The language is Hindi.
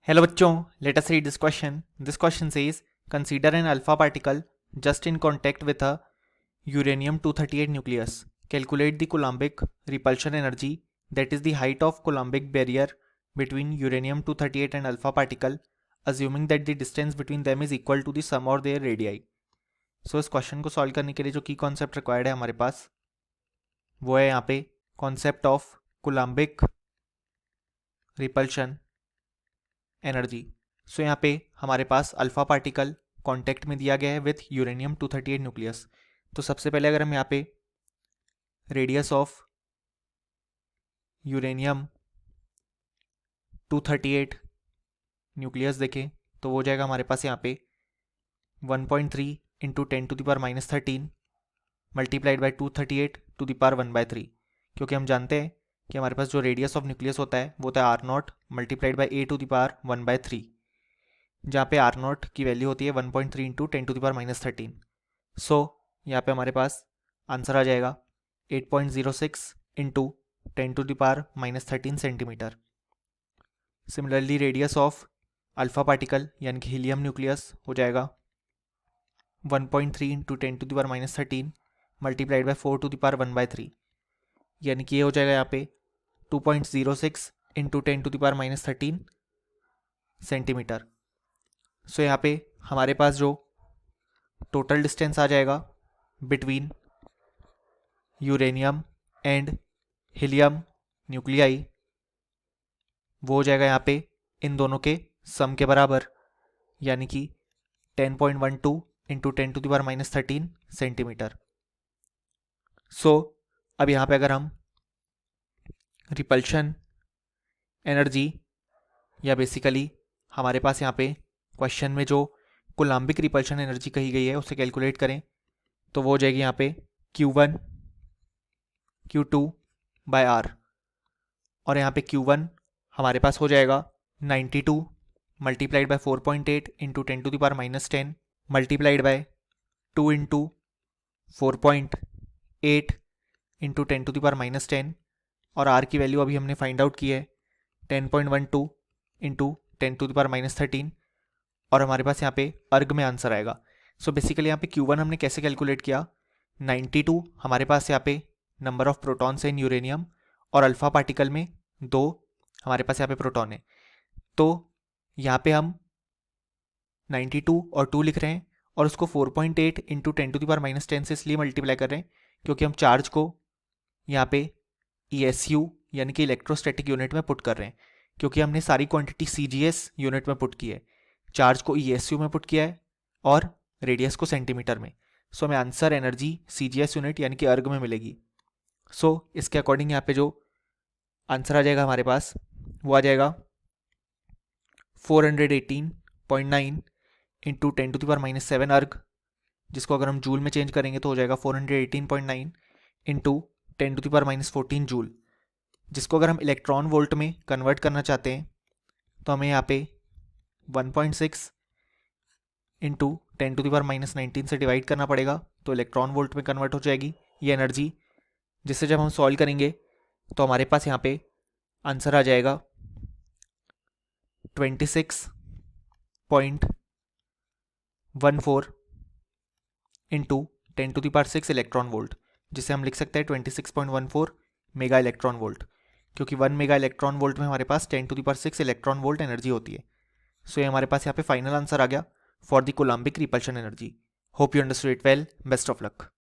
Hello बच्चों, let us read this question. This question says, consider an alpha particle just in contact with a uranium-238 nucleus. Calculate the Coulombic repulsion energy, that is the height of Coulombic barrier between uranium-238 and alpha particle, assuming that the distance between them is equal to the sum of their radii. So इस क्वेश्चन को सॉल्व करने के लिए जो की कॉन्सेप्ट रिक्वायर्ड है हमारे पास वो है यहाँ पे concept of Coulombic repulsion energy. So यहाँ पे हमारे पास अल्फा पार्टिकल कांटेक्ट में दिया गया है विथ यूरेनियम 238 न्यूक्लियस। तो सबसे पहले अगर हम यहाँ पे रेडियस ऑफ यूरेनियम 238 न्यूक्लियस देखें तो वो हो जाएगा हमारे पास यहाँ पे 1.3 into 10⁻13 multiplied by 238 to the power 1/3, क्योंकि हम जानते हैं कि हमारे पास जो रेडियस ऑफ न्यूक्लियस होता है वो होता है R0 multiplied by a to the power 1/3, जहाँ पे R0 की वैल्यू होती है 1.3 इंटू 10⁻13। सो यहाँ पे हमारे पास आंसर आ जाएगा 8.06 into 10⁻13 centimetre. Similarly radius of alpha particle यानी कि हीलियम न्यूक्लियस हो जाएगा 1.3 into 10⁻13 multiplied by 4 to the power 1/3, यानी कि ये हो जाएगा यहाँ पे 2.06 इंटू 10⁻13 सेंटीमीटर। सो यहाँ पे हमारे पास जो टोटल डिस्टेंस आ जाएगा between uranium and helium nuclei वो हो जाएगा यहाँ पे इन दोनों के सम के बराबर, यानी कि 10.12 इंटू 10⁻13 सेंटीमीटर। सो अब यहाँ पे अगर हम रिपल्शन एनर्जी या बेसिकली हमारे पास यहाँ पे क्वेश्चन में जो कोलम्बिक रिपल्शन एनर्जी कही गई है उसे कैलकुलेट करें तो वो हो जाएगी यहाँ पे Q1 Q2 बाय R, और यहाँ पे Q1 हमारे पास हो जाएगा 92 multiplied by 4.8 into 10⁻10 multiplied by 2 into 4.8 into 10⁻10, और R की वैल्यू अभी हमने फाइंड आउट की है 10.12 इंटू 10⁻13, और हमारे पास यहाँ पे अर्ग में आंसर आएगा। सो बेसिकली यहाँ पे Q1 हमने कैसे कैलकुलेट किया, 92 हमारे पास यहाँ पे नंबर ऑफ प्रोटॉन्स है इन यूरेनियम, और अल्फा पार्टिकल में 2 हमारे पास यहाँ पे प्रोटॉन है, तो यहाँ पे हम 92 और 2 लिख रहे हैं और उसको 4.8 इंटू 10⁻10 से इसलिए मल्टीप्लाई कर रहे हैं क्योंकि हम चार्ज को यहाँ पे ESU यानी कि इलेक्ट्रोस्टैटिक यूनिट में पुट कर रहे हैं, क्योंकि हमने सारी क्वांटिटी CGS यूनिट में पुट की है, चार्ज को ESU में पुट किया है और रेडियस को सेंटीमीटर में। सो हमें आंसर एनर्जी CGS यूनिट यानी कि अर्ग में मिलेगी। सो इसके अकॉर्डिंग यहाँ पे जो आंसर आ जाएगा हमारे पास वो आ जाएगा 418.9 इंटू 10⁻7 अर्ग, जिसको अगर हम जूल में चेंज करेंगे तो हो जाएगा 418.9 इंटू 10⁻14 जूल, जिसको अगर हम इलेक्ट्रॉन वोल्ट में कन्वर्ट करना चाहते हैं तो हमें यहाँ पे 1.6 इंटू 10⁻19 से डिवाइड करना पड़ेगा, तो इलेक्ट्रॉन वोल्ट में कन्वर्ट हो जाएगी ये एनर्जी, जिससे जब हम सॉल्व करेंगे तो हमारे पास यहाँ पे आंसर आ जाएगा 26.14 इंटू 10⁻6 इलेक्ट्रॉन वोल्ट, जिसे हम लिख सकते हैं 26.14 मेगा इलेक्ट्रॉन वोल्ट, क्योंकि 1 मेगा इलेक्ट्रॉन वोल्ट में हमारे पास 10⁻6 इलेक्ट्रॉन वोल्ट एनर्जी होती है। सो ये हमारे पास यहाँ पे फाइनल आंसर आ गया for the coulombic repulsion energy. Hope you understood it well, best of luck.